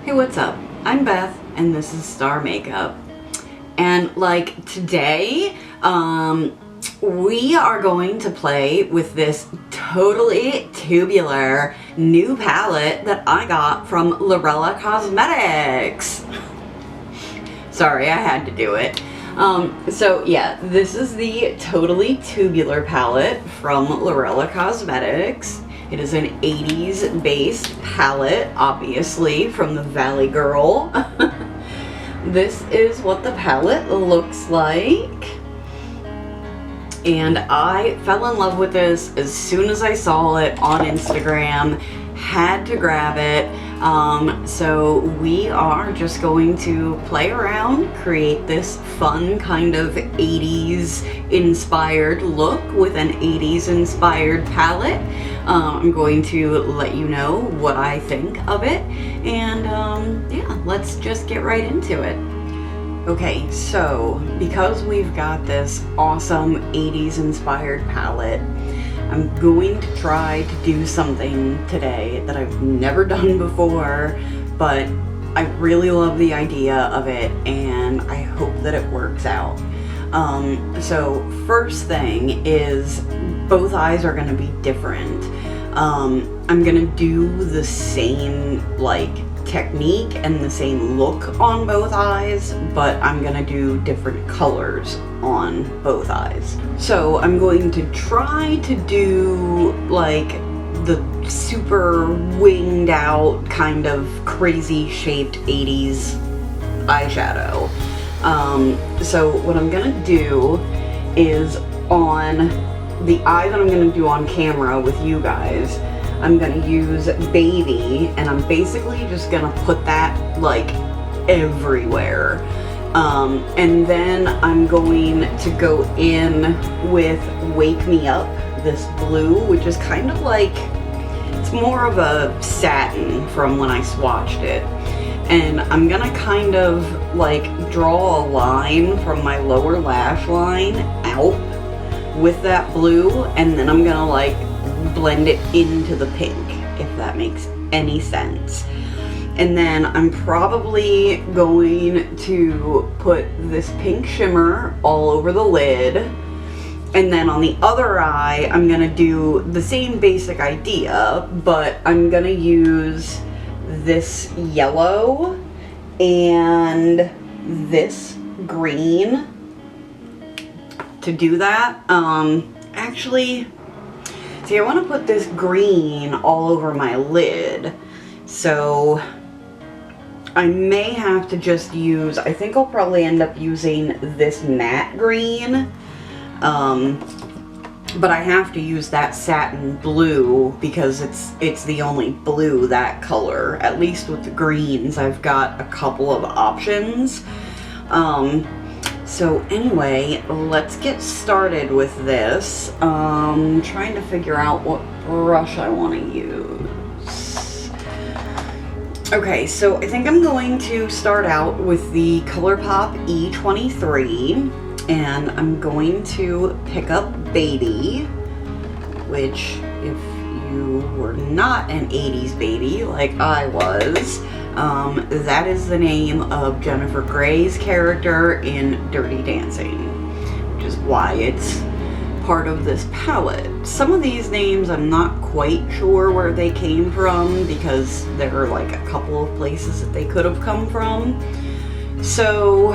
Hey, what's up? I'm Beth, and this is Star Makeup. And like today, we are going to play with this Totally Tubular new palette that I got from Lurella Cosmetics. Sorry, I had to do it. So yeah, this is the Totally Tubular palette from Lurella Cosmetics. It is an 80s based palette, obviously, from the Valley Girl. This is what the palette looks like. And I fell in love with this as soon as I saw it on Instagram. Had to grab it. So we are just going to play around, create this fun kind of 80s inspired look with an 80s inspired palette. I'm going to let you know what I think of it, and yeah, let's just get right into it. Okay, so because we've got this awesome 80s inspired palette, I'm going to try to do something today that I've never done before, but I really love the idea of it and I hope that it works out. So first thing is both eyes are going to be different. I'm going to do the same technique and the same look on both eyes, but I'm gonna do different colors on both eyes. So I'm going to try to do the super winged out kind of crazy shaped 80s eyeshadow. So what I'm gonna do is on the eye that I'm gonna do on camera with you guys, I'm gonna use Baby, and I'm basically just gonna put that everywhere. And then I'm going to go in with Wake Me Up, this blue, which is kind of it's more of a satin from when I swatched it. And I'm gonna kind of draw a line from my lower lash line out with that blue, and then I'm gonna blend it into the pink, if that makes any sense. And then I'm probably going to put this pink shimmer all over the lid, and then on the other eye I'm gonna do the same basic idea, but I'm gonna use this yellow and this green to do that. Actually, see, I want to put this green all over my lid, so I may have to just use, I think I'll probably end up using this matte green, but I have to use that satin blue because it's the only blue that color. At least with the greens, I've got a couple of options. So anyway, let's get started with this. Trying to figure out what brush I want to use. Okay, so I think I'm going to start out with the ColourPop E23, and I'm going to pick up Baby, which, if you were not an 80s baby like I was, that is the name of Jennifer Grey's character in Dirty Dancing, which is why it's part of this palette. Some of these names I'm not quite sure where they came from because there are a couple of places that they could have come from. So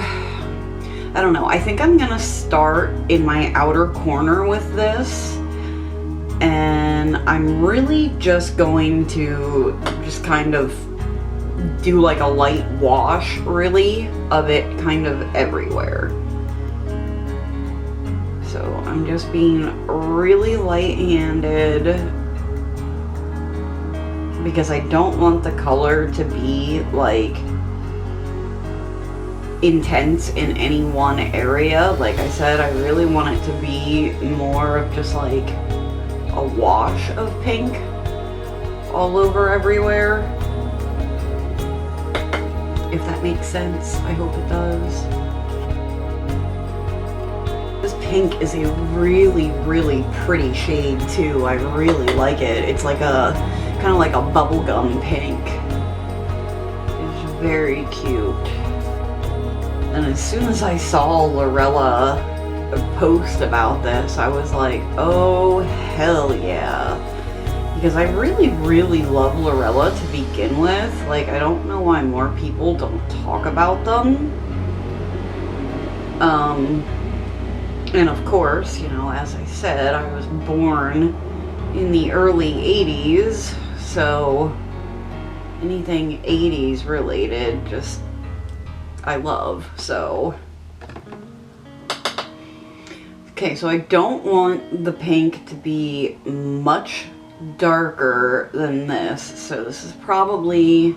I don't know. I think I'm gonna start in my outer corner with this, and I'm really just going to kind of do a light wash, really, of it kind of everywhere. So I'm just being really light-handed because I don't want the color to be intense in any one area. Like I said, I really want it to be more of just a wash of pink all over everywhere. If that makes sense, I hope it does. This pink is a really, really pretty shade too. I really like it. It's kind of like a bubblegum pink. It's very cute. And as soon as I saw Lurella post about this, I was like, oh hell yeah. Because I really love Lurella to begin with. Like, I don't know why more people don't talk about them. And of course, you know, as I said, I was born in the early 80s, so anything 80s related, just, I love, so. Okay, so I don't want the pink to be much darker than this, so this is probably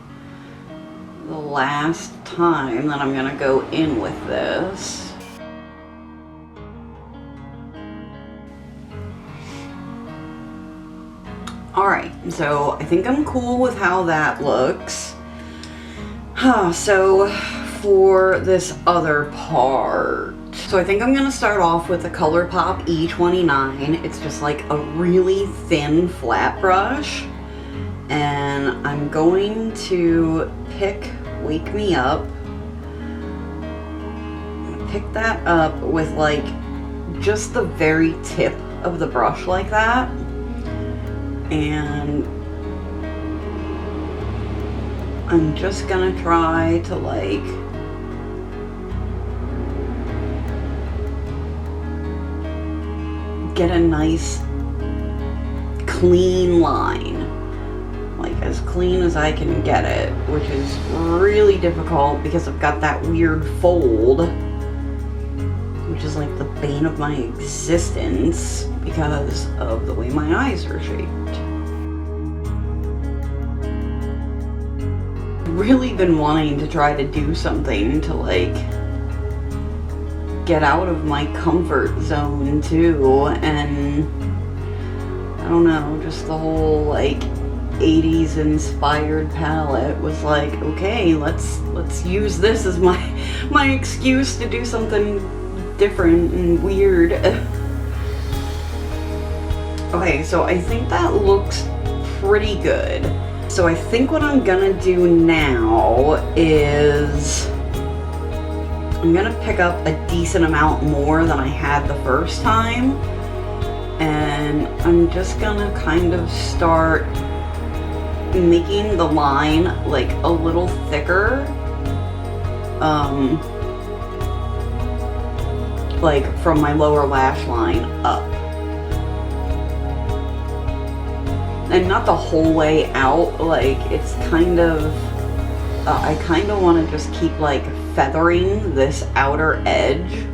the last time that I'm gonna go in with this. Alright, so I think I'm cool with how that looks. So for this other part, so I think I'm gonna start off with the ColourPop E29. It's just like a really thin flat brush. And I'm going to pick Wake Me Up. I'm gonna pick that up with like just the very tip of the brush like that. And I'm just gonna try to like get a nice clean line, like as clean as I can get it, which is really difficult because I've got that weird fold, which is like the bane of my existence because of the way my eyes are shaped. I've really been wanting to try to do something to like get out of my comfort zone too, and I don't know, just the whole like 80s inspired palette was like, okay, let's use this as my excuse to do something different and weird. Okay, so I think that looks pretty good. So I think what I'm gonna do now is I'm gonna pick up a decent amount more than I had the first time, and I'm just gonna kind of start making the line like a little thicker, like from my lower lash line up. And not the whole way out, like it's kind of, I kind of want to just keep like feathering this outer edge.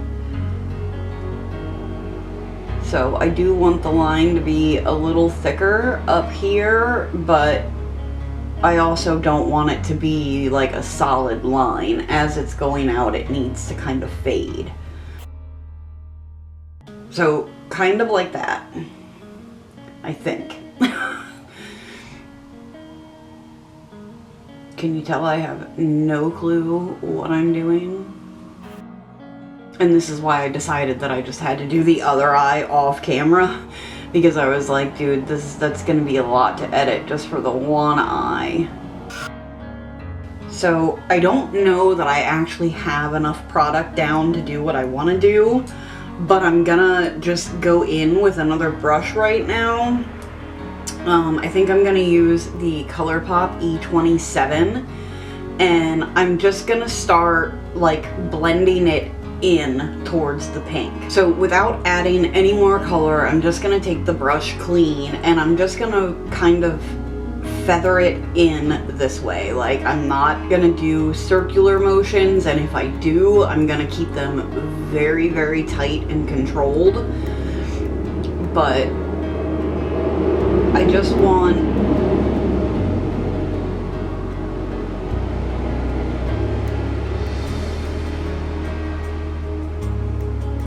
So I do want the line to be a little thicker up here, but I also don't want it to be like a solid line. As it's going out, it needs to kind of fade. So kind of like that, I think. Can you tell I have no clue what I'm doing? And this is why I decided that I just had to do the other eye off camera, because I was like, dude, that's gonna be a lot to edit just for the one eye. So I don't know that I actually have enough product down to do what I want to do, but I'm gonna just go in with another brush right now. I think I'm gonna use the ColourPop E27, and I'm just gonna start like blending it in towards the pink. So without adding any more color, I'm just gonna take the brush clean and I'm just gonna kind of feather it in this way. Like, I'm not gonna do circular motions, and if I do, I'm gonna keep them very, very tight and controlled. But I just want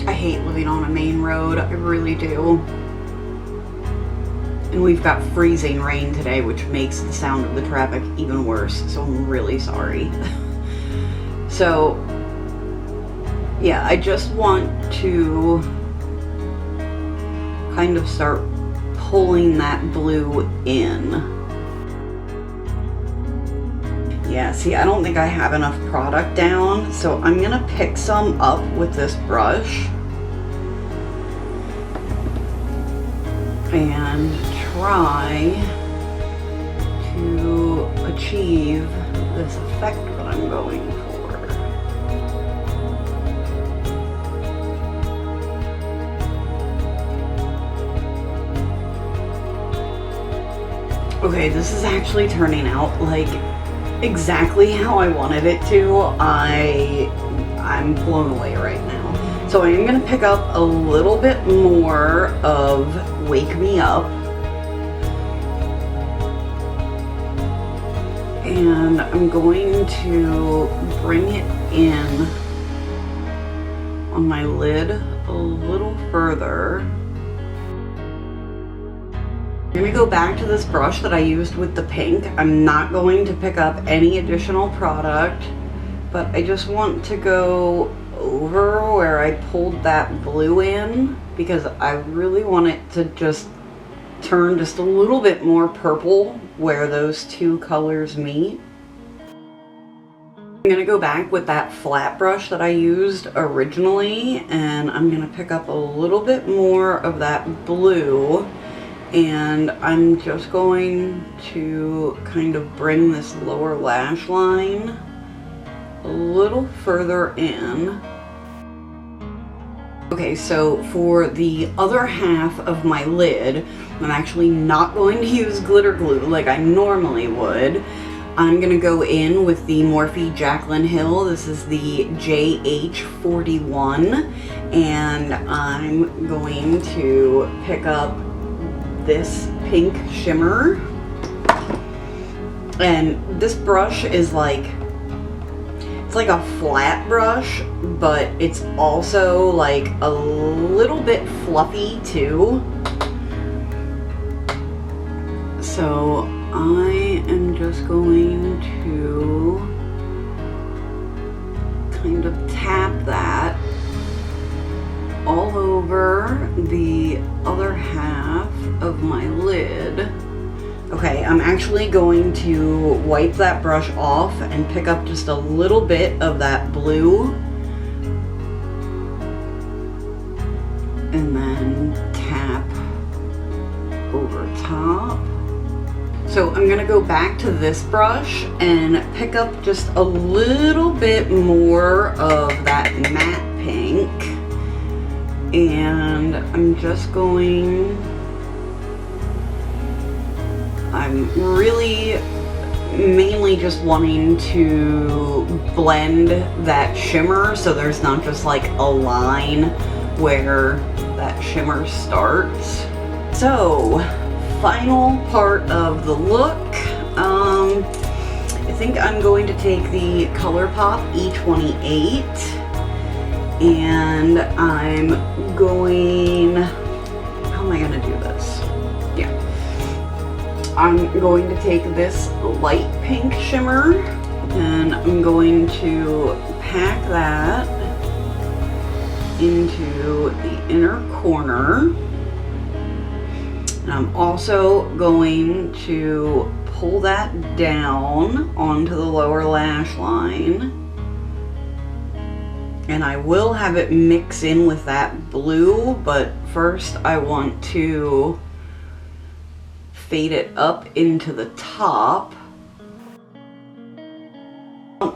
I hate living on a main road, I really do. And we've got freezing rain today, which makes the sound of the traffic even worse, so I'm really sorry. So, yeah, I just want to kind of start pulling that blue in. Yeah, see, I don't think I have enough product down, so I'm gonna pick some up with this brush and try to achieve this effect that I'm going for. Okay, this is actually turning out like exactly how I wanted it to. I'm blown away right now. So I am gonna pick up a little bit more of Wake Me Up. And I'm going to bring it in on my lid a little further. I'm gonna go back to this brush that I used with the pink. I'm not going to pick up any additional product, but I just want to go over where I pulled that blue in because I really want it to just turn just a little bit more purple where those two colors meet. I'm gonna go back with that flat brush that I used originally, and I'm gonna pick up a little bit more of that blue, and I'm just going to kind of bring this lower lash line a little further in. Okay, so for the other half of my lid, I'm actually not going to use glitter glue like I normally would. I'm gonna go in with the Morphe Jaclyn Hill. This is the JH41, and I'm going to pick up this pink shimmer. And this brush is like, it's like a flat brush, but it's also like a little bit fluffy too. So I am just going to kind of tap that all over the other half of my lid. Okay, I'm actually going to wipe that brush off and pick up just a little bit of that blue and then tap over top. So I'm gonna go back to this brush and pick up just a little bit more of that matte pink, and I'm really mainly just wanting to blend that shimmer so there's not just like a line where that shimmer starts. So, final part of the look. I think I'm going to take the ColourPop E28 and I'm going, how am I gonna do this? Yeah. I'm going to take this light pink shimmer and I'm going to pack that into the inner corner. And I'm also going to pull that down onto the lower lash line. And I will have it mix in with that blue, but first I want to fade it up into the top.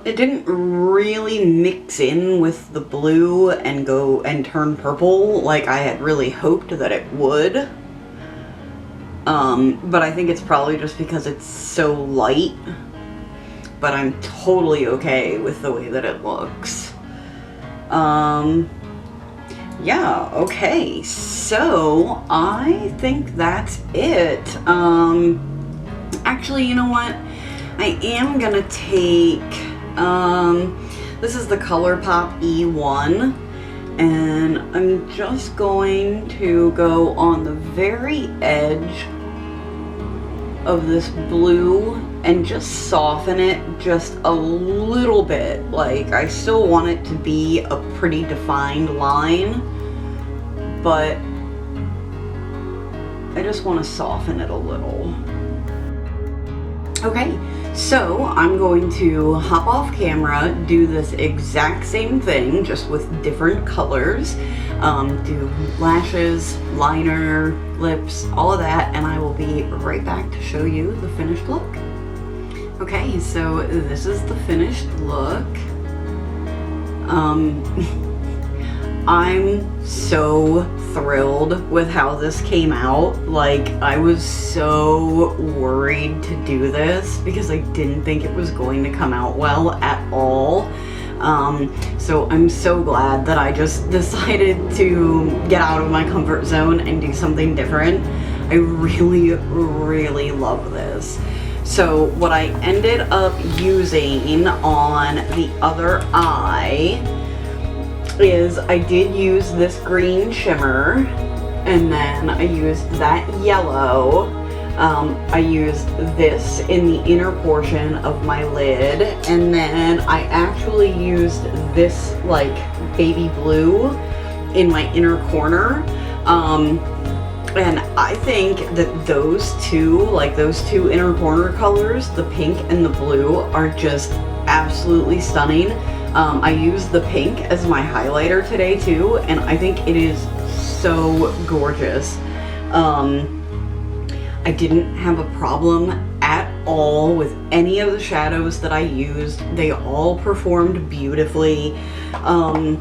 It didn't really mix in with the blue and go and turn purple like I had really hoped that it would. But I think it's probably just because it's so light, but I'm totally okay with the way that it looks. Yeah, okay, so I think that's it. Actually, you know what? I am gonna take, this is the ColourPop E1, and I'm just going to go on the very edge of this blue and just soften it just a little bit. Like, I still want it to be a pretty defined line, but I just want to soften it a little. Okay, So I'm going to hop off camera, do this exact same thing, just with different colors, do lashes, liner, lips, all of that, and I will be right back to show you the finished look. Okay, so this is the finished look. I'm so thrilled with how this came out. Like, I was so worried to do this because I didn't think it was going to come out well at all. So I'm so glad that I just decided to get out of my comfort zone and do something different. I really, really love this. So what I ended up using on the other eye is I did use this green shimmer, and then I used that yellow. I used this in the inner portion of my lid, and then I actually used this like baby blue in my inner corner. And I think that those two inner corner colors, the pink and the blue, are just absolutely stunning. I used the pink as my highlighter today too, and I think it is so gorgeous. I didn't have a problem at all with any of the shadows that I used. They all performed beautifully. I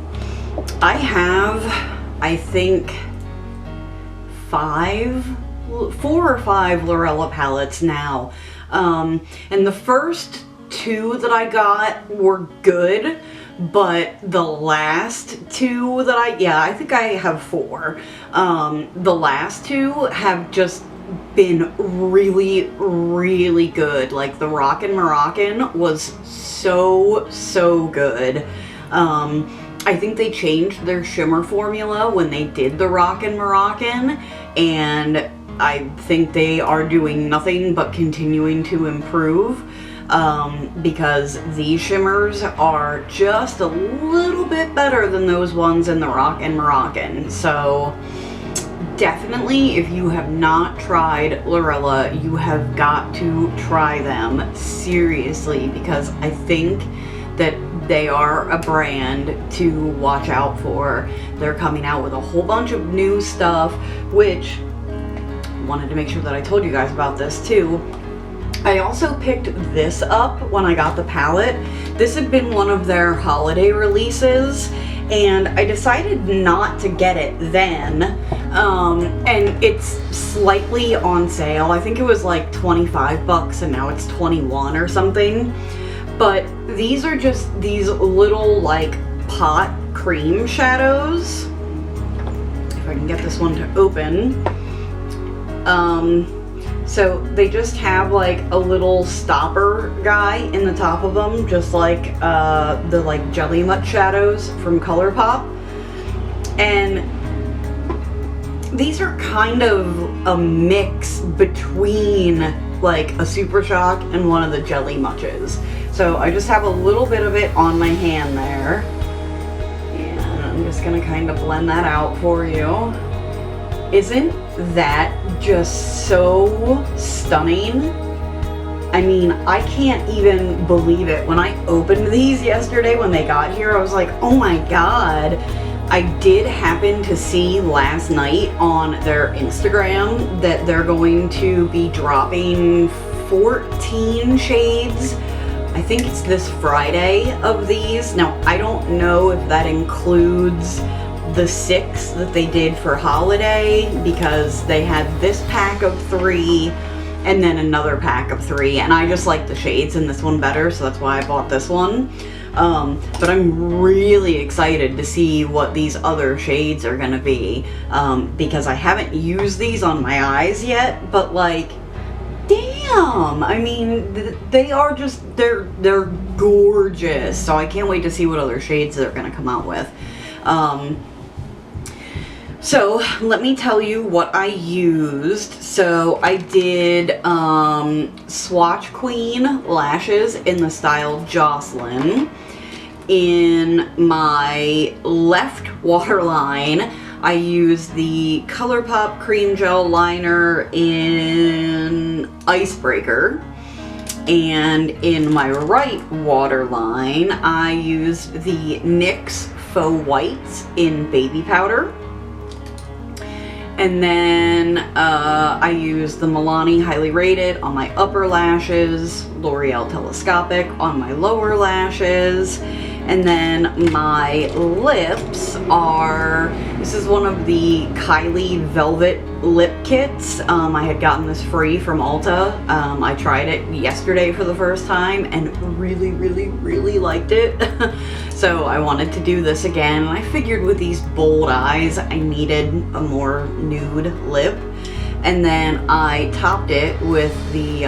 have, I think, 4 or 5 Lurella palettes now. And the first 2 that I got were good, but the last 2 that I think I have 4. The last 2 have just been really, really good. Like the Rockin' Moroccan was so good. I think they changed their shimmer formula when they did the Rockin' Moroccan, and I think they are doing nothing but continuing to improve, because these shimmers are just a little bit better than those ones in the Rockin' Moroccan. So definitely, if you have not tried Lurella, you have got to try them seriously, because I think that they are a brand to watch out for. They're coming out with a whole bunch of new stuff, which I wanted to make sure that I told you guys about this too. I also picked this up when I got the palette. This had been one of their holiday releases, and I decided not to get it then. And it's slightly on sale. I think it was like 25 bucks and now it's 21 or something. But these are just these little like pot cream shadows. If I can get this one to open. So they just have like a little stopper guy in the top of them, just like the like Jelly Mutt shadows from ColourPop. And these are kind of a mix between like a Super Shock and one of the Jelly Mutches. So I just have a little bit of it on my hand there. And I'm just gonna kind of blend that out for you. Isn't that just so stunning? I mean, I can't even believe it. When I opened these yesterday when they got here, I was like, oh my god. I did happen to see last night on their Instagram that they're going to be dropping 14 shades. I think it's this Friday of these. Now, I don't know if that includes the 6 that they did for holiday, because they had this pack of 3 and then another pack of 3, and I just like the shades in this one better, so that's why I bought this one. But I'm really excited to see what these other shades are gonna be, because I haven't used these on my eyes yet, but like, damn, I mean, they are just, they're gorgeous. So I can't wait to see what other shades they're gonna come out with. So let me tell you what I used. So I did Swatch Queen lashes in the style Jocelyn. In my left waterline, I used the ColourPop Cream Gel Liner in Icebreaker. And in my right waterline, I used the NYX Faux Whites in Baby Powder. And then I used the Milani Highly Rated on my upper lashes, L'Oreal Telescopic on my lower lashes. And then my lips are, this is one of the Kylie Velvet Lip Kits. I had gotten this free from Ulta. I tried it yesterday for the first time and really liked it. So I wanted to do this again. And I figured with these bold eyes, I needed a more nude lip. And then I topped it with the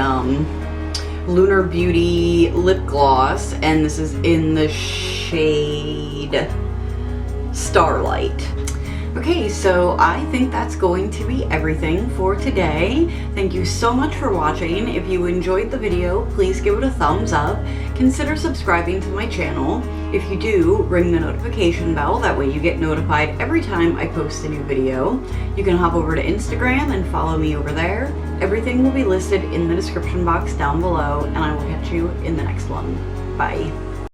Lunar Beauty lip gloss, and this is in the shade Starlight. Okay, so I think that's going to be everything for today. Thank you so much for watching. If you enjoyed the video, please give it a thumbs up. Consider subscribing to my channel. If you do, ring the notification bell. That way you get notified every time I post a new video. You can hop over to Instagram and follow me over there. Everything will be listed in the description box down below, and I will catch you in the next one. Bye.